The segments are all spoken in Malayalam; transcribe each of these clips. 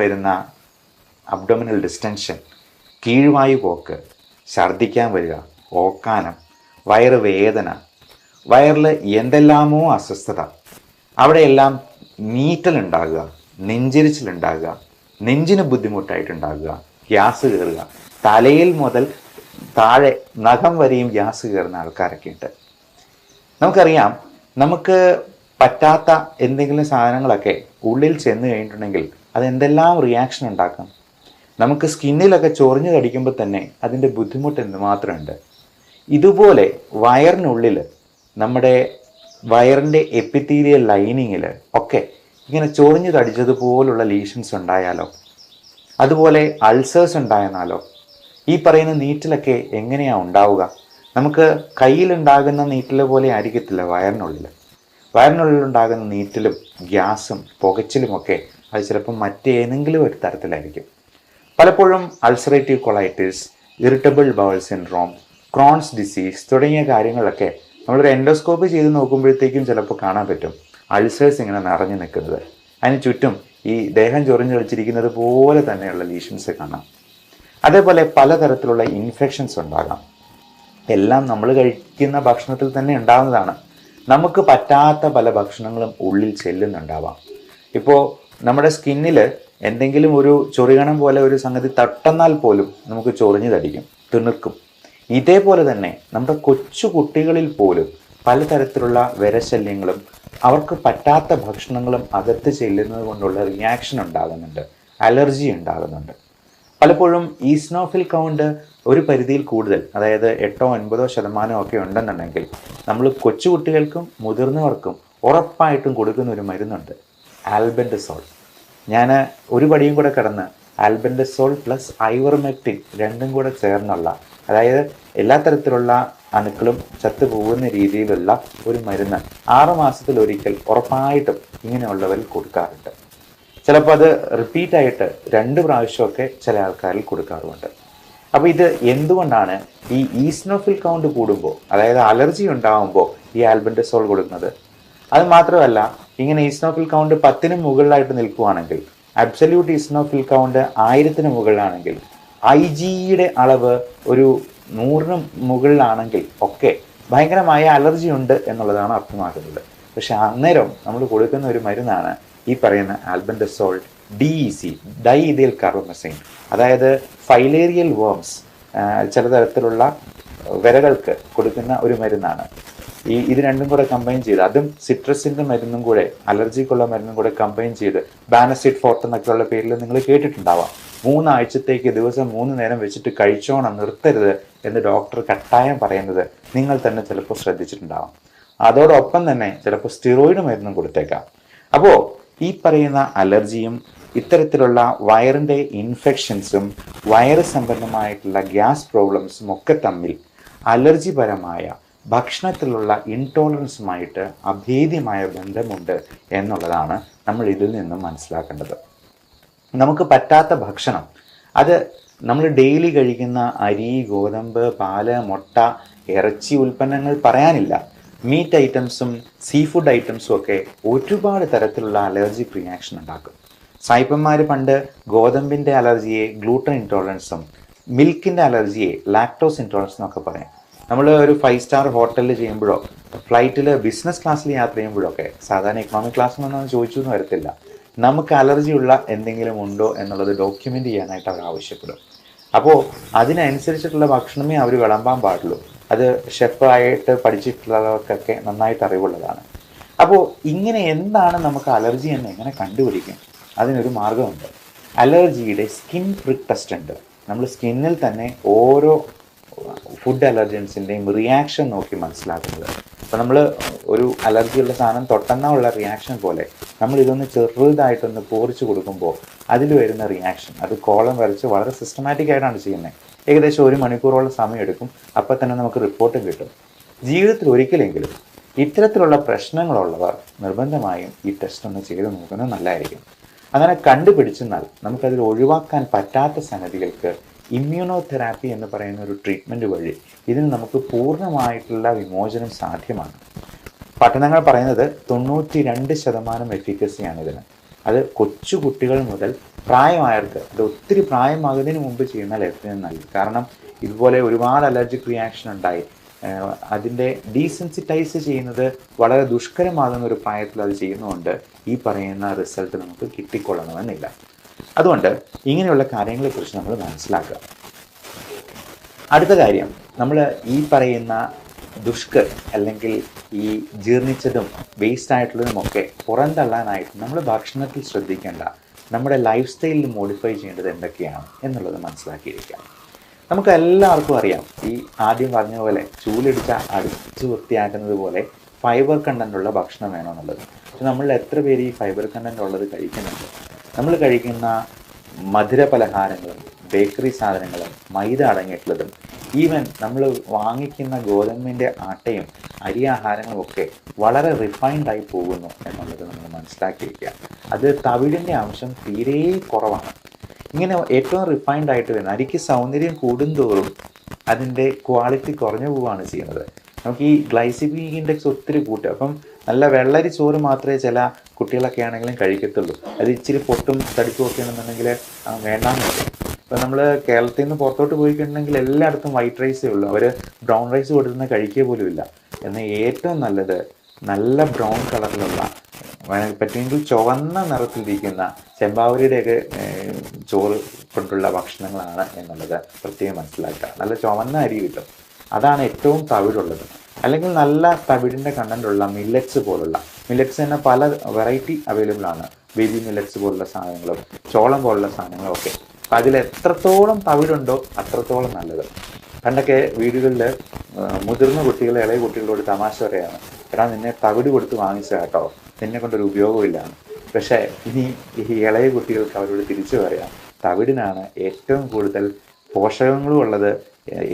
വരുന്ന അബ്ഡോമിനൽ ഡിസ്റ്റൻഷൻ, കീഴ്വായു പോക്ക്, ഛർദ്ദിക്കാൻ വരിക, ഓക്കാനം, വയറ് വേദന, വയറിൽ എന്തെല്ലാമോ അസ്വസ്ഥത, അവിടെയെല്ലാം നീറ്റലുണ്ടാകുക, നെഞ്ചിരിച്ചിലുണ്ടാകുക, നെഞ്ചിന് ബുദ്ധിമുട്ടായിട്ടുണ്ടാകുക, ഗ്യാസ് കയറുക, തലയിൽ മുതൽ താഴെ നഖം വരെയും ഗ്യാസ് കയറുന്ന ആൾക്കാരൊക്കെ ഉണ്ട്. നമുക്കറിയാം, നമുക്ക് പറ്റാത്ത എന്തെങ്കിലും സാധനങ്ങളൊക്കെ ഉള്ളിൽ ചെന്ന് കഴിഞ്ഞിട്ടുണ്ടെങ്കിൽ അത് എന്തെല്ലാം റിയാക്ഷൻ ഉണ്ടാക്കാം. നമുക്ക് സ്കിന്നിലൊക്കെ ചൊറിഞ്ഞു കടിക്കുമ്പോൾ തന്നെ അതിൻ്റെ ബുദ്ധിമുട്ട് എന്തുമാത്രമുണ്ട്. ഇതുപോലെ വയറിനുള്ളിൽ, നമ്മുടെ വയറിൻ്റെ എപ്പിത്തീലിയൽ ലൈനിങ്ങിൽ ഒക്കെ ഇങ്ങനെ ചൊറിഞ്ഞു കടിച്ചതുപോലുള്ള ലീഷൻസ് ഉണ്ടായാലോ, അതുപോലെ അൾസേഴ്സ് ഉണ്ടായെന്നാലോ, ഈ പറയുന്ന നീറ്റിലൊക്കെ എങ്ങനെയാണ് ഉണ്ടാവുക? നമുക്ക് കയ്യിലുണ്ടാകുന്ന നീറ്റിൽ പോലെ ആയിരിക്കത്തില്ല വയറിനുള്ളിലുണ്ടാകുന്ന നീറ്റിലും ഗ്യാസും പുകച്ചിലുമൊക്കെ അത് ചിലപ്പോൾ മറ്റേതെങ്കിലും ഒരു തരത്തിലായിരിക്കും. പലപ്പോഴും ulcerative colitis, irritable bowl syndrome, Crohn's disease തുടങ്ങിയ കാര്യങ്ങളൊക്കെ നമ്മളൊരു എൻഡോസ്കോപ്പി ചെയ്ത് നോക്കുമ്പോഴത്തേക്കും ചിലപ്പോൾ കാണാൻ പറ്റും അൾസേഴ്സ് ഇങ്ങനെ നിറഞ്ഞു നിൽക്കുന്നത്. അതിന് ചുറ്റും ഈ ദേഹം ചൊറിഞ്ഞു കളിച്ചിരിക്കുന്നത് പോലെ തന്നെയുള്ള ലീഷൻസ് കാണാം. അതേപോലെ പലതരത്തിലുള്ള ഇൻഫെക്ഷൻസ് ഉണ്ടാകാം. എല്ലാം നമ്മൾ കഴിക്കുന്ന ഭക്ഷണത്തിൽ തന്നെ ഉണ്ടാകുന്നതാണ്. നമുക്ക് പറ്റാത്ത പല ഭക്ഷണങ്ങളും ഉള്ളിൽ ചെല്ലുന്നുണ്ടാവാം. ഇപ്പോൾ നമ്മുടെ സ്കിന്നിൽ എന്തെങ്കിലും ഒരു ചൊറിയണം പോലെ ഒരു സംഗതി തട്ടുന്നാൽ പോലും നമുക്ക് ചൊറിഞ്ഞു തടിക്കും, തിണുക്കും. ഇതേപോലെ തന്നെ നമ്മുടെ കൊച്ചു കുട്ടികളിൽ പോലും പലതരത്തിലുള്ള വിരശല്യങ്ങളും അവർക്ക് പറ്റാത്ത ഭക്ഷണങ്ങളും അകത്ത് ചെല്ലുന്നത് കൊണ്ടുള്ള റിയാക്ഷൻ ഉണ്ടാകുന്നുണ്ട്, അലർജി ഉണ്ടാകുന്നുണ്ട്. പലപ്പോഴും ഈസ്നോഫിൽ കൗണ്ട് ഒരു പരിധിയിൽ കൂടുതൽ, അതായത് 8-9% ഒക്കെ ഉണ്ടെന്നുണ്ടെങ്കിൽ നമ്മൾ കൊച്ചുകുട്ടികൾക്കും മുതിർന്നവർക്കും ഉറപ്പായിട്ടും കൊടുക്കുന്ന ഒരു മരുന്നുണ്ട്, ആൽബൻഡസോൾ. ഞാൻ ഒരു പടിയും കൂടെ കടന്ന് ആൽബൻഡസോൾ പ്ലസ് ഐവർമെക്റ്റിൻ രണ്ടും കൂടെ ചേർന്നുള്ള, അതായത് എല്ലാ തരത്തിലുള്ള അണുക്കളും ചത്തുപോകുന്ന രീതിയിലുള്ള ഒരു മരുന്ന് 6 മാസത്തിലൊരിക്കൽ ഉറപ്പായിട്ടും ഇങ്ങനെയുള്ളവരിൽ കൊടുക്കാറുണ്ട്. ചിലപ്പോൾ അത് റിപ്പീറ്റായിട്ട് 2 പ്രാവശ്യമൊക്കെ ചില ആൾക്കാരിൽ കൊടുക്കാറുമുണ്ട്. അപ്പോൾ ഇത് എന്തുകൊണ്ടാണ് ഈ ഈസ്നോഫിൽ കൗണ്ട് കൂടുമ്പോൾ, അതായത് അലർജി ഉണ്ടാകുമ്പോൾ ഈ ആൽബൻഡസോൾ കൊടുക്കുന്നത്? അത് മാത്രമല്ല, ഇങ്ങനെ ഈസ്നോഫിൽ കൗണ്ട് 10-ന് മുകളിലായിട്ട് നിൽക്കുകയാണെങ്കിൽ, അബ്സല്യൂട്ട് ഈസ്നോഫിൽ കൗണ്ട് 1000-ന് മുകളിലാണെങ്കിൽ, IgEയുടെ അളവ് ഒരു 100-ന് മുകളിലാണെങ്കിൽ ഒക്കെ ഭയങ്കരമായ അലർജി ഉണ്ട് എന്നുള്ളതാണ് അർത്ഥമാക്കുന്നത്. പക്ഷെ അന്നേരം നമ്മൾ കൊടുക്കുന്ന ഒരു മരുന്നാണ് ഈ പറയുന്ന ആൽബൻഡസോൾ DEC, ഡൈഇഥൈൽ കാർബമസൈൻ. അതായത് ഫൈലേറിയൽ വേംസ്, ചില തരത്തിലുള്ള വിരകൾക്ക് കൊടുക്കുന്ന ഒരു മരുന്നാണ്. ഇത് രണ്ടും കൂടെ കമ്പൈൻ ചെയ്ത്, അതും സിട്രസിൻ്റെ മരുന്നും കൂടെ, അലർജിക്കുള്ള മരുന്നും കൂടെ കമ്പൈൻ ചെയ്ത്, ബാനസിഡ് ഫോർട്ട് എന്നൊക്കെയുള്ള പേരിൽ നിങ്ങൾ കേട്ടിട്ടുണ്ടാവാം. 3 ആഴ്ചത്തേക്ക് ദിവസം 3 നേരം വെച്ചിട്ട് കഴിച്ചോണം, നിർത്തരുത് എന്ന് ഡോക്ടർ കട്ടായം പറയുന്നത് നിങ്ങൾ തന്നെ ചിലപ്പോൾ ശ്രദ്ധിച്ചിട്ടുണ്ടാവാം. അതോടൊപ്പം തന്നെ ചിലപ്പോൾ സ്റ്റിറോയിഡ് മരുന്നും കൊടുത്തേക്കാം. അപ്പോൾ ഈ പറയുന്ന അലർജിയും ഇത്തരത്തിലുള്ള വയറിൻ്റെ ഇൻഫെക്ഷൻസും വയറ് സംബന്ധമായിട്ടുള്ള ഗ്യാസ് പ്രോബ്ലംസും ഒക്കെ തമ്മിൽ അലർജിപരമായ ഭക്ഷണത്തിലുള്ള ഇൻടോളറൻസുമായിട്ട് അഭേദ്യമായ ബന്ധമുണ്ട് എന്നുള്ളതാണ് നമ്മൾ ഇതിൽ നിന്നും മനസ്സിലാക്കേണ്ടത്. നമുക്ക് പറ്റാത്ത ഭക്ഷണം, അത് നമ്മൾ ഡെയിലി കഴിക്കുന്ന അരി, ഗോതമ്പ്, പാല്, മുട്ട, ഇറച്ചി ഉൽപ്പന്നങ്ങൾ പറയാനില്ല, മീറ്റ് ഐറ്റംസും സീ ഫുഡ് ഐറ്റംസും ഒക്കെ ഒരുപാട് തരത്തിലുള്ള അലർജിക് റിയാക്ഷൻ ഉണ്ടാക്കും. സായിപ്പന്മാർ പണ്ട് ഗോതമ്പിൻ്റെ അലർജിയെ ഗ്ലൂട്ടൻ ഇൻടോളറൻസും മിൽക്കിൻ്റെ അലർജിയെ ലാക്ടോസ് ഇൻടോളറൻസ് എന്നൊക്കെ പറയും. നമ്മൾ ഒരു 5 സ്റ്റാർ ഹോട്ടലിൽ ചെയ്യുമ്പോഴോ ഫ്ലൈറ്റിൽ ബിസിനസ് ക്ലാസ്സിൽ യാത്ര ചെയ്യുമ്പോഴൊക്കെ, സാധാരണ ഇക്കണോമിക് ക്ലാസ്സിലൊന്നും ചോദിച്ചു എന്ന് വരത്തില്ല, നമുക്ക് അലർജിയുള്ള എന്തെങ്കിലും ഉണ്ടോ എന്നുള്ളത് ഡോക്യുമെൻ്റ് ചെയ്യാനായിട്ട് അവർ ആവശ്യപ്പെടും. അപ്പോൾ അതിനനുസരിച്ചിട്ടുള്ള ഭക്ഷണമേ അവർ വിളമ്പാൻ പാടുള്ളൂ. അത് ഷെഫായിട്ട് പഠിച്ചിട്ടുള്ളവർക്കൊക്കെ നന്നായിട്ട് അറിവുള്ളതാണ്. അപ്പോൾ ഇങ്ങനെ എന്താണ് നമുക്ക് അലർജി എന്ന് എങ്ങനെ കണ്ടുപിടിക്കും? അതിനൊരു മാർഗമുണ്ട്. അലർജിയുടെ സ്കിൻ പ്രിക്ക് ടെസ്റ്റ് ഉണ്ട്. നമ്മൾ സ്കിന്നിൽ തന്നെ ഓരോ ഫുഡ് അലർജൻസിൻ്റെയും റിയാക്ഷൻ നോക്കി മനസ്സിലാക്കുന്നത്. അപ്പോൾ നമ്മൾ ഒരു അലർജിയുള്ള സാധനം തൊട്ടെന്നുള്ള റിയാക്ഷൻ പോലെ നമ്മൾ ഇതൊന്ന് ചെറുതായിട്ടൊന്ന് പോറിച്ച് കൊടുക്കുമ്പോൾ അതിൽ വരുന്ന റിയാക്ഷൻ, അത് കോളം വരച്ച് വളരെ സിസ്റ്റമാറ്റിക് ആയിട്ടാണ് ചെയ്യുന്നത്. ഏകദേശം 1 മണിക്കൂറോളം സമയമെടുക്കും. അപ്പോൾ തന്നെ നമുക്ക് റിപ്പോർട്ടും കിട്ടും. ജീവിതത്തിൽ ഒരിക്കലെങ്കിലും ഇത്തരത്തിലുള്ള പ്രശ്നങ്ങളുള്ളവർ നിർബന്ധമായും ഈ ടെസ്റ്റ് ഒന്ന് ചെയ്ത് നോക്കുന്നത് നല്ലതായിരിക്കും. അങ്ങനെ കണ്ടുപിടിച്ചെന്നാൽ നമുക്കതിൽ ഒഴിവാക്കാൻ പറ്റാത്ത സംഗതികൾക്ക് ഇമ്മ്യൂണോതെറാപ്പി എന്ന് പറയുന്ന ഒരു ട്രീറ്റ്മെൻറ്റ് വഴി ഇതിന് നമുക്ക് പൂർണ്ണമായിട്ടുള്ള വിമോചനം സാധ്യമാണ്. പഠനങ്ങൾ പറയുന്നത് 92% എഫിക്കസിയാണ് ഇതിന്. അത് കൊച്ചു കുട്ടികൾ മുതൽ പ്രായമായവർക്ക്, അത് ഒത്തിരി പ്രായമാകുന്നതിന് മുമ്പ് ചെയ്യുന്നാൽ ഏറ്റവും നല്ലത്. കാരണം ഇതുപോലെ ഒരുപാട് അലർജിക് റിയാക്ഷൻ ഉണ്ടായി അതിൻ്റെ ഡീസെൻസിറ്റൈസ് ചെയ്യുന്നത് വളരെ ദുഷ്കരമാകുന്ന ഒരു പ്രായത്തിൽ അത് ചെയ്യുന്നതുകൊണ്ട് ഈ പറയുന്ന റിസൾട്ട് നമുക്ക് കിട്ടിക്കൊള്ളണമെന്നില്ല. അതുകൊണ്ട് ഇങ്ങനെയുള്ള കാര്യങ്ങളെക്കുറിച്ച് നമ്മൾ മനസ്സിലാക്കുക. അടുത്ത കാര്യം, നമ്മൾ ഈ പറയുന്ന ദുഷ്കർ അല്ലെങ്കിൽ ഈ ജീർണിച്ചതും വേസ്റ്റ് ആയിട്ടുള്ളതുമൊക്കെ പുറന്തള്ളാനായിട്ട് നമ്മൾ ഭക്ഷണത്തിൽ ശ്രദ്ധിക്കേണ്ട, നമ്മുടെ ലൈഫ് സ്റ്റൈലിൽ മോഡിഫൈ ചെയ്യേണ്ടത് എന്തൊക്കെയാണ് എന്നുള്ളത് മനസ്സിലാക്കിയിരിക്കുക. നമുക്ക് എല്ലാവർക്കും അറിയാം, ഈ ആദ്യം പറഞ്ഞ പോലെ ചൂലിടിച്ച അടിച്ചു വൃത്തിയാക്കുന്നത് പോലെ ഫൈബർ കണ്ടൻ്റ് ഉള്ള ഭക്ഷണം വേണമെന്നുള്ളത്. പക്ഷെ നമ്മൾ എത്ര പേര് ഈ ഫൈബർ കണ്ടൻ്റ് ഉള്ളത് കഴിക്കുന്നുണ്ട്? നമ്മൾ കഴിക്കുന്ന മധുര പലഹാരങ്ങളും ബേക്കറി സാധനങ്ങളും മൈദ അടങ്ങിയിട്ടുള്ളതും ഈവൻ നമ്മൾ വാങ്ങിക്കുന്ന ഗോതമ്പിൻ്റെ ആട്ടയും അരി ആഹാരങ്ങളും ഒക്കെ വളരെ റിഫൈൻഡായി പോകുന്നു എന്നുള്ളത് നമ്മൾ മനസ്സിലാക്കിയിരിക്കുക. അത് തവിടിൻ്റെ അംശം തീരെ കുറവാണ്. ഇങ്ങനെ ഏറ്റവും റിഫൈൻഡ് ആയിട്ട് വരുന്ന അരിക്ക് സൗന്ദര്യം കൂടുന്തോറും അതിൻ്റെ ക്വാളിറ്റി കുറഞ്ഞു പോവുകയാണ് ചെയ്യുന്നത്. നമുക്ക് ഈ ഗ്ലൈസിമിക് ഇൻഡെക്സ് ഒത്തിരി കൂട്ടും. അപ്പം നല്ല വെള്ളരി ചോറ് മാത്രമേ ചില കുട്ടികളൊക്കെ ആണെങ്കിലും കഴിക്കത്തുള്ളൂ. അത് ഇച്ചിരി പൊട്ടും തടിപ്പും ഒക്കെ ആണെന്നുണ്ടെങ്കിൽ വേണ്ടാന്ന് പറയും. ഇപ്പം നമ്മൾ കേരളത്തിൽ നിന്ന് പുറത്തോട്ട് പോയിട്ടുണ്ടെങ്കിൽ എല്ലായിടത്തും വൈറ്റ് റൈസേ ഉള്ളൂ. അവർ ബ്രൗൺ റൈസ് കൊടുക്കുന്ന കഴിക്കുക പോലും ഇല്ല. എന്നാൽ ഏറ്റവും നല്ലത് നല്ല ബ്രൗൺ കളറിലുള്ള, പറ്റുമെങ്കിൽ ചുവന്ന നിറത്തിലിരിക്കുന്ന ചെമ്പാവരിയുടെയൊക്കെ ചോറ് കൊണ്ടുള്ള ഭക്ഷണങ്ങളാണ് എന്നുള്ളത് പ്രത്യേകം മനസ്സിലാക്കുക. നല്ല ചുവന്ന അരി കിട്ടും, അതാണ് ഏറ്റവും തവിടുള്ളത്. അല്ലെങ്കിൽ നല്ല തവിടിൻ്റെ കണ്ടൻ്റുള്ള മില്ലറ്റ്സ് പോലുള്ള, മില്ലറ്റ്സ് തന്നെ പല വെറൈറ്റി അവൈലബിൾ ആണ്. ബേബി മില്ലറ്റ്സ് പോലുള്ള സാധനങ്ങളും ചോളം പോലുള്ള സാധനങ്ങളും ഒക്കെ. അപ്പം അതിൽ എത്രത്തോളം തവിടുണ്ടോ അത്രത്തോളം നല്ലത്. പണ്ടൊക്കെ വീടുകളിൽ മുതിർന്ന കുട്ടികൾ ഇളയ കുട്ടികളോട് തമാശ പറയാണ്, എടാ നിന്നെ തവിട് കൊടുത്ത് വാങ്ങിച്ച കേട്ടോ, നിന്നെ കൊണ്ടൊരു ഉപയോഗമില്ല. പക്ഷേ ഇനി ഈ ഇളയ കുട്ടികൾക്ക് അവരോട് തിരിച്ചു പറയാം, തവിടിനാണ് ഏറ്റവും കൂടുതൽ പോഷകങ്ങളും ഉള്ളത്,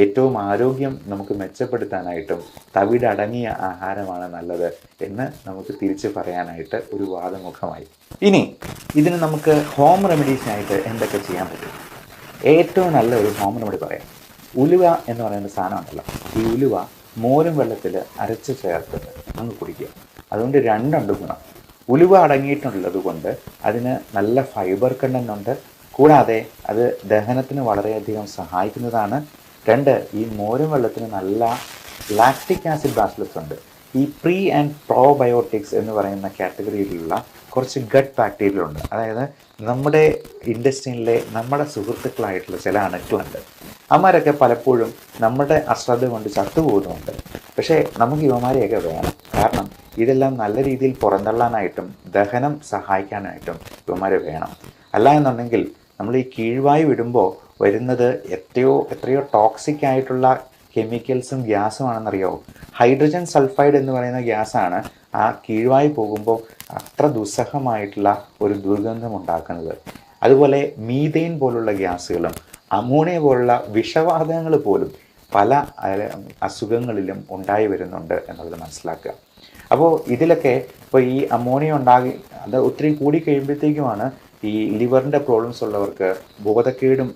ഏറ്റവും ആരോഗ്യം നമുക്ക് മെച്ചപ്പെടുത്താനായിട്ടും തവിടടങ്ങിയ ആഹാരമാണ് നല്ലത് എന്ന് നമുക്ക് തിരിച്ചു പറയാനായിട്ട് ഒരു വാദമുഖമായി. ഇനി ഇതിന് നമുക്ക് ഹോം റെമഡീസിനായിട്ട് എന്തൊക്കെ ചെയ്യാൻ പറ്റും? ഏറ്റവും നല്ല ഒരു ഹോം റെമഡി പറയാം. ഉലുവ എന്ന് പറയുന്ന സാധനം ഉണ്ടല്ലോ, ഈ ഉലുവ മോരും വെള്ളത്തിൽ അരച്ച് ചേർത്തിട്ട് അങ്ങ് കുടിക്കുക. അതുകൊണ്ട് രണ്ടുണ്ട് ഗുണം. ഉലുവ അടങ്ങിയിട്ടുള്ളത് കൊണ്ട് അതിന് നല്ല ഫൈബർ കണ്ടൻ്റ് ഉണ്ട്, കൂടാതെ അത് ദഹനത്തിന് വളരെയധികം സഹായിക്കുന്നതാണ്. രണ്ട്, ഈ മോരും വെള്ളത്തിന് നല്ല ലാക്റ്റിക് ആസിഡ് ബാസിലസ് ഉണ്ട്. ഈ പ്രീ ആൻഡ് പ്രോബയോട്ടിക്സ് എന്ന് പറയുന്ന കാറ്റഗറിയിലുള്ള കുറച്ച് ഗട്ട് ബാക്ടീരിയ ഉണ്ട്. അതായത് നമ്മുടെ ഇൻഡസ്ട്രിയിലെ നമ്മുടെ സുഹൃത്തുക്കളായിട്ടുള്ള ചില അണുക്കളുണ്ട്. അവന്മാരൊക്കെ പലപ്പോഴും നമ്മുടെ അശ്രദ്ധ കൊണ്ട് ചത്തുപോകുന്നുണ്ട്. പക്ഷേ നമുക്ക് ഇവന്മാരെയൊക്കെ വേണം. കാരണം ഇതെല്ലാം നല്ല രീതിയിൽ പുറന്തള്ളാനായിട്ടും ദഹനം സഹായിക്കാനായിട്ടും ഇവന്മാരെ വേണം. അല്ല എന്നുണ്ടെങ്കിൽ നമ്മൾ ഈ കീഴ്വായു വിടുമ്പോൾ വരുന്നത് എത്രയോ ടോക്സിക് ആയിട്ടുള്ള കെമിക്കൽസും ഗ്യാസുമാണെന്നറിയോ? ഹൈഡ്രജൻ സൾഫൈഡ് എന്ന് പറയുന്ന ഗ്യാസാണ് ആ കീഴ്വായു പോകുമ്പോൾ അത്ര ദുസ്സഹമായിട്ടുള്ള ഒരു ദുർഗന്ധം ഉണ്ടാക്കുന്നത്. അതുപോലെ മീഥെയിൻ പോലുള്ള ഗ്യാസുകളും അമോണിയ പോലുള്ള വിഷവാതകങ്ങൾ പോലും പല അസുഖങ്ങളിലും ഉണ്ടായി വരുന്നുണ്ട് എന്നുള്ളത് മനസ്സിലാക്കുക. അപ്പോൾ ഇതിലൊക്കെ ഇപ്പോൾ ഈ അമോണിയ അത് ഒത്തിരി കൂടി കഴിയുമ്പോഴത്തേക്കുമാണ് ഈ ലിവറിൻ്റെ പ്രോബ്ലംസ് ഉള്ളവർക്ക് ബോധക്കേടും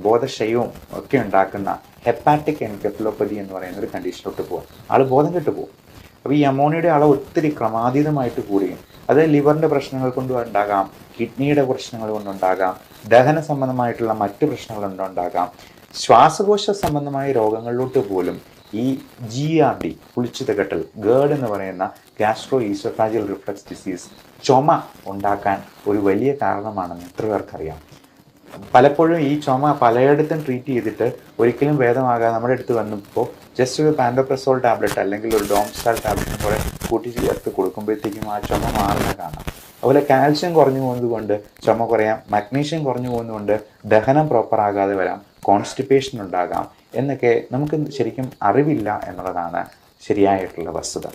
ബോധക്ഷയവും ഒക്കെ ഉണ്ടാക്കുന്ന ഹെപ്പാറ്റിക് എൻകെഫലോപ്പതി എന്ന് പറയുന്ന ഒരു കണ്ടീഷനിലോട്ട് പോകും. ആൾ ബോധം കെട്ടു പോകും. അപ്പോൾ ഈ അമോണിയയുടെ അളവ് ഒത്തിരി ക്രമാതീതമായിട്ട് കൂടുകയും അത് ലിവറിൻ്റെ പ്രശ്നങ്ങൾ കൊണ്ടുണ്ടാകാം, കിഡ്നിയുടെ പ്രശ്നങ്ങൾ കൊണ്ടുണ്ടാകാം, ദഹന സംബന്ധമായിട്ടുള്ള മറ്റ് പ്രശ്നങ്ങൾ കൊണ്ടുണ്ടാകാം, ശ്വാസകോശ സംബന്ധമായ രോഗങ്ങളിലോട്ട് പോലും ഈ GERD പുളിച്ചിതകെട്ടൽ, ഗേർഡ് എന്ന് പറയുന്ന ഗ്യാസ്ട്രോ ഈസോഫാജിയൽ റിഫ്ലക്സ് ഡിസീസ്, ചുമ ഉണ്ടാക്കാൻ ഒരു വലിയ കാരണമാണെന്ന് എത്ര പേർക്കറിയാം? പലപ്പോഴും ഈ ചുമ പലയിടത്തും ട്രീറ്റ് ചെയ്തിട്ട് ഒരിക്കലും ഭേദമാകാതെ നമ്മുടെ അടുത്ത് വന്നപ്പോൾ ജസ്റ്റ് ഒരു പാൻഡോപ്രസോൾ ടാബ്ലറ്റ് അല്ലെങ്കിൽ ഒരു ഡോംസ്റ്റാൾ ടാബ്ലറ്റും കൂടെ കൂട്ടി ചേർത്ത് കൊടുക്കുമ്പോഴത്തേക്കും ആ ചുമ മാറുന്ന കാണാം. അതുപോലെ കാൽഷ്യം കുറഞ്ഞു പോകുന്നത് കൊണ്ട് ചുമ കുറയാം, മഗ്നീഷ്യം കുറഞ്ഞു പോകുന്നതുകൊണ്ട് ദഹനം പ്രോപ്പറാകാതെ വരാം, കോൺസ്റ്റിപ്പേഷൻ ഉണ്ടാകാം എന്നൊക്കെ നമുക്ക് ശരിക്കും അറിവില്ല എന്നുള്ളതാണ് ശരിയായിട്ടുള്ള വസ്തുത.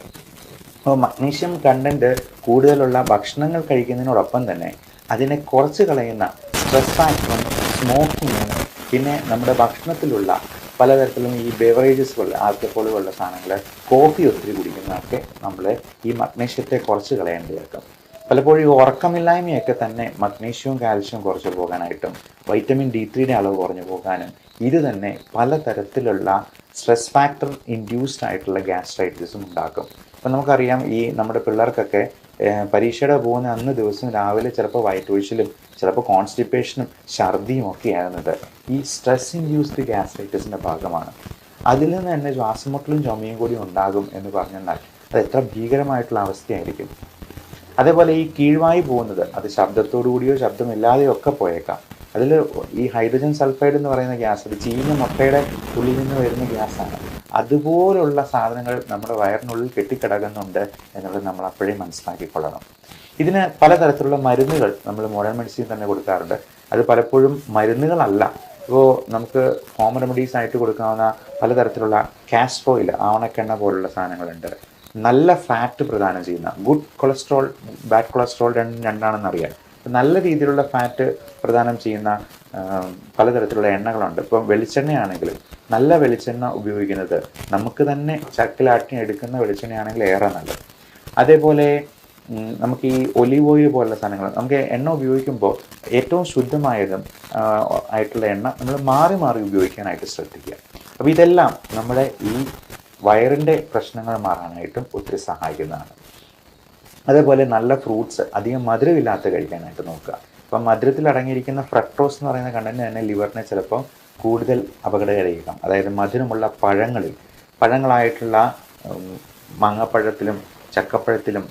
അപ്പോൾ മഗ്നീഷ്യം കണ്ടൻറ്റ് കൂടുതലുള്ള ഭക്ഷണങ്ങൾ കഴിക്കുന്നതിനോടൊപ്പം തന്നെ അതിനെ കുറച്ച് കളയുന്ന സ്ട്രെസ് ഫാക്ടറും സ്മോക്കിങ്ങും പിന്നെ നമ്മുടെ ഭക്ഷണത്തിലുള്ള പലതരത്തിലും ഈ ബെവറേജസ് പോലെ ആൽക്കഹോൾ പോലുള്ള സാധനങ്ങൾ, കോഫി ഒത്തിരി കുടിക്കുന്നതൊക്കെ നമ്മൾ ഈ മഗ്നീഷ്യത്തെ കുറച്ച് കളയേണ്ടതായിരിക്കും. പലപ്പോഴും ഈ ഉറക്കമില്ലായ്മയൊക്കെ തന്നെ മഗ്നീഷ്യവും കാൽഷ്യവും കുറച്ച് പോകാനായിട്ടും വൈറ്റമിൻ D3 അളവ് കുറഞ്ഞു പോകാനും ഇത് തന്നെ പലതരത്തിലുള്ള സ്ട്രെസ് ഫാക്ടർ ഇൻഡ്യൂസ്ഡ് ആയിട്ടുള്ള ഗ്യാസ്ട്രൈറ്റിസും ഉണ്ടാക്കും. അപ്പം നമുക്കറിയാം ഈ നമ്മുടെ പിള്ളേർക്കൊക്കെ പരീക്ഷയുടെ പോകുന്ന അന്ന് ദിവസം രാവിലെ ചിലപ്പോൾ വയറ്റൊഴിച്ചിലും ചിലപ്പോൾ കോൺസ്റ്റിപ്പേഷനും ഛർദിയും ഒക്കെ ആകുന്നത് ഈ സ്ട്രെസ് ഇൻഡ്യൂസ്ഡ് ഗ്യാസ്ട്രൈറ്റിസിൻ്റെ ഭാഗമാണ്. അതിൽ നിന്ന് തന്നെ ശ്വാസമുട്ടലും ചുമയും കൂടി ഉണ്ടാകും എന്ന് പറഞ്ഞാൽ അത് എത്ര ഭീകരമായിട്ടുള്ള അവസ്ഥയായിരിക്കും. അതേപോലെ ഈ കീഴ്വായി പോകുന്നത് അത് ശബ്ദത്തോടു കൂടിയോ ശബ്ദമില്ലാതെയോ ഒക്കെ പോയേക്കാം. അതിൽ ഈ ഹൈഡ്രജൻ സൾഫൈഡ് എന്ന് പറയുന്ന ഗ്യാസ്, അത് ചീഞ്ഞ മുട്ടയുടെ ഉള്ളിൽ നിന്ന് വരുന്ന ഗ്യാസാണ്. അതുപോലുള്ള സാധനങ്ങൾ നമ്മുടെ വയറിനുള്ളിൽ കെട്ടിക്കിടക്കുന്നുണ്ട് എന്നുള്ളത് നമ്മൾ അപ്പോഴേ മനസ്സിലാക്കിക്കൊള്ളണം. ഇതിന് പലതരത്തിലുള്ള മരുന്നുകൾ നമ്മൾ മോഡേൺ മെഡിസിൻ തന്നെ കൊടുക്കാറുണ്ട്. അത് പലപ്പോഴും മരുന്നുകളല്ല. ഇപ്പോൾ നമുക്ക് ഹോം റെമഡീസ് ആയിട്ട് കൊടുക്കാവുന്ന പലതരത്തിലുള്ള കാസ്റ്റർ ഓയിൽ, ആവണക്കെണ്ണ പോലുള്ള സാധനങ്ങളുണ്ട്. നല്ല ഫാറ്റ് പ്രദാനം ചെയ്യുന്ന ഗുഡ് കൊളസ്ട്രോൾ, ബാഡ് കൊളസ്ട്രോൾ രണ്ടാണെന്നറിയാം. നല്ല രീതിയിലുള്ള ഫാറ്റ് പ്രദാനം ചെയ്യുന്ന പലതരത്തിലുള്ള എണ്ണകളുണ്ട്. ഇപ്പം വെളിച്ചെണ്ണയാണെങ്കിലും നല്ല വെളിച്ചെണ്ണ ഉപയോഗിക്കുന്നത് നമുക്ക് തന്നെ ചക്കിലാട്ടി എടുക്കുന്ന വെളിച്ചെണ്ണയാണെങ്കിൽ ഏറെ നല്ലത്. അതേപോലെ നമുക്ക് ഈ ഒലീവ് ഓയിൽ പോലുള്ള സാധനങ്ങൾ, നമുക്ക് എണ്ണ ഉപയോഗിക്കുമ്പോൾ ഏറ്റവും ശുദ്ധമായതും ആയിട്ടുള്ള എണ്ണ നമ്മൾ മാറി മാറി ഉപയോഗിക്കാനായിട്ട് ശ്രദ്ധിക്കുക. അപ്പോൾ ഇതെല്ലാം നമ്മുടെ ഈ വയറിൻ്റെ പ്രശ്നങ്ങൾ മാറാനായിട്ടും ഒത്തിരി സഹായിക്കുന്നതാണ്. അതേപോലെ നല്ല ഫ്രൂട്ട്സ് അധികം മധുരമില്ലാത്ത കഴിക്കാനായിട്ട് നോക്കുക. അപ്പം മധുരത്തിൽ അടങ്ങിയിരിക്കുന്ന ഫ്രക്ടോസ് എന്ന് പറയുന്ന കണ്ടന്റ് തന്നെ ലിവറിനെ ചിലപ്പോൾ കൂടുതൽ അപകടകരമായിരിക്കാം. അതായത് മധുരമുള്ള പഴങ്ങളായിട്ടുള്ള മാങ്ങാപ്പഴത്തിലും ചക്കപ്പഴത്തിലും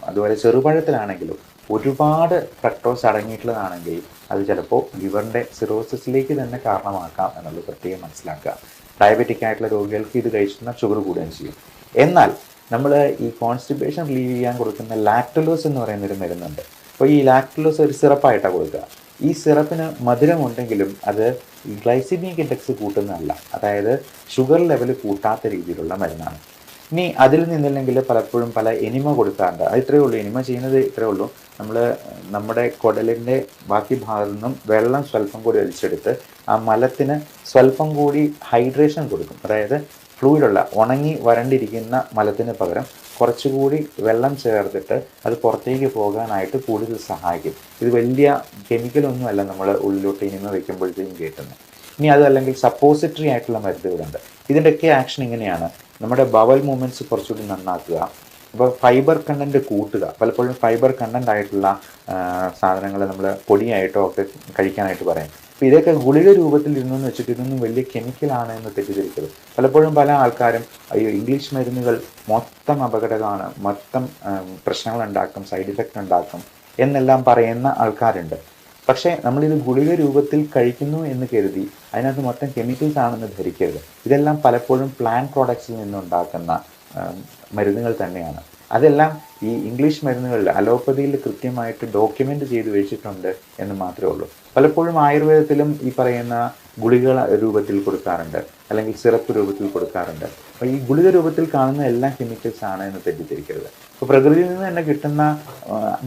അതുപോലെ ചെറുപഴത്തിലാണെങ്കിലും ഒരുപാട് ഫ്രക്ടോസ് അടങ്ങിയിട്ടുള്ളതാണെങ്കിൽ അത് ചിലപ്പോൾ ലിവറിൻ്റെ സിറോസിസിലേക്ക് തന്നെ കാരണമാക്കാം എന്നുള്ളത് പ്രത്യേകം മനസ്സിലാക്കുക. ഡയബറ്റിക് ആയിട്ടുള്ള രോഗികൾക്ക് ഇത് കഴിക്കുന്ന ഷുഗർ കൂടുകയും ചെയ്യും. എന്നാൽ നമ്മൾ ഈ കോൺസ്റ്റിപ്പേഷൻ റിലീവ് ചെയ്യാൻ കൊടുക്കുന്ന ലാക്ടുലോസ് എന്ന് പറയുന്നൊരു മരുന്നുണ്ട്. അപ്പോൾ ഈ ലാക്ടുലോസ് ഒരു സിറപ്പായിട്ടാണ് കൊടുക്കുക. ഈ സിറപ്പിന് മധുരമുണ്ടെങ്കിലും അത് ഗ്ലൈസിമിക് ഇൻഡെക്സ് കൂട്ടുന്നതല്ല, അതായത് ഷുഗർ ലെവൽ കൂട്ടാത്ത രീതിയിലുള്ള മരുന്നാണ്. ഇനി അതിൽ നിന്നില്ലെങ്കിൽ പലപ്പോഴും പല എനിമ കൊടുക്കാറുണ്ട്. അത് ഇത്രയേ ഉള്ളൂ, എനിമ ചെയ്യുന്നത് ഇത്രയേ ഉള്ളൂ. നമ്മൾ നമ്മുടെ കുടലിൻ്റെ ബാക്കി ഭാഗത്തു നിന്നും വെള്ളം സ്വല്പം കൂടി വലിച്ചെടുത്ത് ആ മലത്തിന് സ്വല്പം കൂടി ഹൈഡ്രേഷൻ കൊടുക്കും. അതായത് ഫ്ലൂയിഡുള്ള ഉണങ്ങി വരണ്ടിരിക്കുന്ന മലത്തിന് പകരം കുറച്ചുകൂടി വെള്ളം ചേർത്തിട്ട് അത് പുറത്തേക്ക് പോകാനായിട്ട് കൂടുതൽ സഹായിക്കും. ഇത് വലിയ കെമിക്കലൊന്നുമല്ല നമ്മൾ ഉള്ളിലോട്ട് ഇനിമ വയ്ക്കുമ്പോഴത്തേക്കും കേട്ടുന്നത്. ഇനി അതല്ലെങ്കിൽ സപ്പോസിറ്ററി ആയിട്ടുള്ള മരുന്നുകളുണ്ട്. ഇതിൻ്റെയൊക്കെ ആക്ഷൻ ഇങ്ങനെയാണ്: നമ്മുടെ ബവൽ മൂവ്മെൻറ്റ്സ് കുറച്ചുകൂടി നന്നാക്കുക, അപ്പോൾ ഫൈബർ കണ്ടൻറ്റ് കൂട്ടുക. പലപ്പോഴും ഫൈബർ കണ്ടൻ്റ് ആയിട്ടുള്ള സാധനങ്ങൾ നമ്മൾ പൊടിയായിട്ടോ ഒക്കെ കഴിക്കാനായിട്ട് പറയും. അപ്പോൾ ഇതൊക്കെ ഗുളിക രൂപത്തിൽ ഇരുന്നെന്ന് വെച്ചിട്ട് ഇതൊന്നും വലിയ കെമിക്കലാണ് എന്ന് തെറ്റിദ്ധരിക്കരുത്. പലപ്പോഴും പല ആൾക്കാരും അയ്യോ ഇംഗ്ലീഷ് മരുന്നുകൾ മൊത്തം അപകടമാണ്, മൊത്തം പ്രശ്നങ്ങൾ ഉണ്ടാക്കും, സൈഡ് ഇഫക്റ്റ് ഉണ്ടാക്കും എന്നെല്ലാം പറയുന്ന ആൾക്കാരുണ്ട്. പക്ഷേ നമ്മളിത് ഗുളിക രൂപത്തിൽ കഴിക്കുന്നു എന്ന് കരുതി അതിനകത്ത് മൊത്തം കെമിക്കൽസ് ആണെന്ന് ധരിക്കരുത്. ഇതെല്ലാം പലപ്പോഴും പ്ലാന്റ് പ്രോഡക്ട്സിൽ നിന്നുണ്ടാക്കുന്ന മരുന്നുകൾ തന്നെയാണ്. അതെല്ലാം ഈ ഇംഗ്ലീഷ് മരുന്നുകളിൽ അലോപ്പതിയിൽ കൃത്യമായിട്ട് ഡോക്യുമെൻ്റ് ചെയ്ത് വെച്ചിട്ടുണ്ട് എന്ന് മാത്രമേ ഉള്ളൂ. പലപ്പോഴും ആയുർവേദത്തിലും ഈ പറയുന്ന ഗുളിക രൂപത്തിൽ കൊടുക്കാറുണ്ട്, അല്ലെങ്കിൽ സിറപ്പ് രൂപത്തിൽ കൊടുക്കാറുണ്ട്. അപ്പോൾ ഈ ഗുളിക രൂപത്തിൽ കാണുന്ന എല്ലാം കെമിക്കൽസ് ആണ് എന്ന് തെറ്റിദ്ധരിക്കരുത്. അപ്പോൾ പ്രകൃതിയിൽ നിന്ന് തന്നെ കിട്ടുന്ന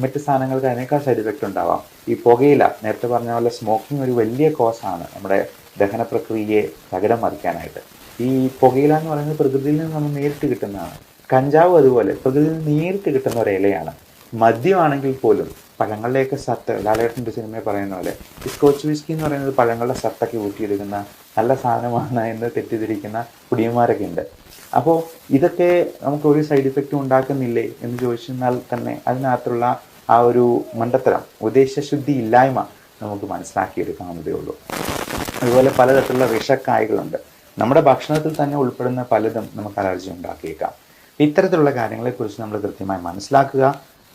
മറ്റ് സാധനങ്ങൾക്ക് അതിനേക്കാൾ സൈഡ് എഫക്റ്റ് ഉണ്ടാവാം. ഈ പുകയില, നേരത്തെ പറഞ്ഞ പോലെ സ്മോക്കിംഗ് ഒരു വലിയ കോസാണ് നമ്മുടെ ദഹന പ്രക്രിയയെ തകിടം മറിക്കാനായിട്ട്. ഈ പുകയില എന്ന് പറയുന്നത് പ്രകൃതിയിൽ നിന്ന് നമ്മൾ നേരിട്ട് കിട്ടുന്നതാണ്. കഞ്ചാവ് അതുപോലെ പ്രകൃതിയിൽ നിന്ന് നേരിട്ട് കിട്ടുന്ന ഒരു ഇലയാണ്. മദ്യമാണെങ്കിൽ പോലും പഴങ്ങളുടെയൊക്കെ സത്ത്, ലാലേട്ടൻ്റെ സിനിമയെ പറയുന്ന പോലെ ഈ സ്കോച്ച് വിസ്കി എന്ന് പറയുന്നത് പഴങ്ങളുടെ സത്തൊക്കെ ഊറ്റിയെടുക്കുന്ന നല്ല സാധനമാണ് എന്ന് തെറ്റിദ്ധരിക്കുന്ന കുടിയന്മാരൊക്കെ ഉണ്ട്. അപ്പോൾ ഇതൊക്കെ നമുക്ക് ഒരു സൈഡ് ഇഫക്റ്റും ഉണ്ടാക്കുന്നില്ലേ എന്ന് ചോദിച്ചാൽ തന്നെ അതിനകത്തുള്ള ആ ഒരു മണ്ടത്തരം, ഉദ്ദേശശുദ്ധി ഇല്ലായ്മ നമുക്ക് മനസ്സിലാക്കിയെടുക്കാവുന്നതേ ഉള്ളൂ. അതുപോലെ പലതരത്തിലുള്ള വിഷക്കായകളുണ്ട്. നമ്മുടെ ഭക്ഷണത്തിൽ തന്നെ ഉൾപ്പെടുന്ന പലതും നമുക്ക് അലർജി ഉണ്ടാക്കിയേക്കാം. ഇത്തരത്തിലുള്ള കാര്യങ്ങളെക്കുറിച്ച് നമ്മൾ കൃത്യമായി മനസ്സിലാക്കുക.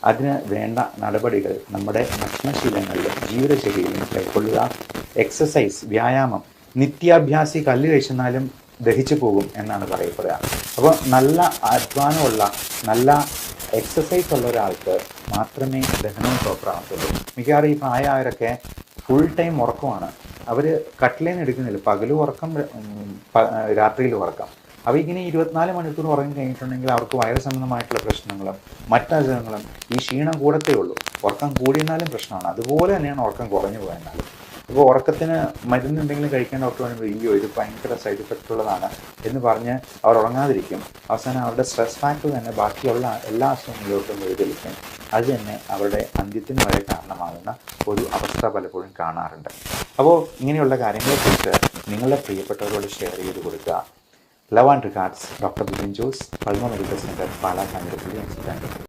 അതിന് വേണ്ട നടപടികൾ നമ്മുടെ ഭക്ഷണശീലങ്ങളിലും ജീവിതശൈലിയിലും കൈക്കൊള്ളുക. എക്സസൈസ്, വ്യായാമം, നിത്യാഭ്യാസി കല്ല് കഴിച്ചെന്നാലും ദഹിച്ചു പോകും എന്നാണ് പറയപ്പെടുക. അപ്പോൾ നല്ല അധ്വാനമുള്ള, നല്ല എക്സസൈസ് ഉള്ള ഒരാൾക്ക് മാത്രമേ ദഹനവും പ്രോപ്പറാകത്തുള്ളൂ. മിക്കവാറും ഈ പ്രായമായവരൊക്കെ ഫുൾ ടൈം ഉറക്കമാണ്. അവർ കട്ടിലേന്ന് എടുക്കുന്നില്ല, പകലും ഉറക്കം, രാത്രിയിൽ ഉറക്കം. അപ്പോൾ ഇങ്ങനെ 24 മണിക്കൂർ ഉറങ്ങി കഴിഞ്ഞിട്ടുണ്ടെങ്കിൽ അവർക്ക് വയറ് സംബന്ധമായിട്ടുള്ള പ്രശ്നങ്ങളും മറ്റസുഖങ്ങളും ഈ ക്ഷീണം കൂടത്തേ ഉള്ളൂ. ഉറക്കം കൂടിയെന്നാലും പ്രശ്നമാണ്, അതുപോലെ തന്നെയാണ് ഉറക്കം കുറഞ്ഞു പോയെന്നാലും. അപ്പോൾ ഉറക്കത്തിന് മരുന്ന് എന്തെങ്കിലും കഴിക്കാൻ ഡോക്ടർ പറയുമ്പോൾ അയ്യോ ഇത് ഭയങ്കര സൈഡ് ഇഫക്റ്റ് ഉള്ളതാണ് എന്ന് പറഞ്ഞ് അവർ ഉറങ്ങാതിരിക്കും. അവസാനം അവരുടെ സ്ട്രെസ് ഫാക്ടർ തന്നെ ബാക്കിയുള്ള എല്ലാ അസുഖങ്ങളിലോട്ടും വഴിതെളിക്കും. അത് തന്നെ അവരുടെ അന്ത്യത്തിന് വരെ കാരണമാകുന്ന ഒരു അവസ്ഥ പലപ്പോഴും കാണാറുണ്ട്. അപ്പോൾ ഇങ്ങനെയുള്ള കാര്യങ്ങളെക്കുറിച്ച് നിങ്ങളുടെ പ്രിയപ്പെട്ടവരോട് ഷെയർ ചെയ്ത് കൊടുക്കുക. Love and regards, doctor Bipin Jose, Pulma medical centre, Pala Kanjirappally.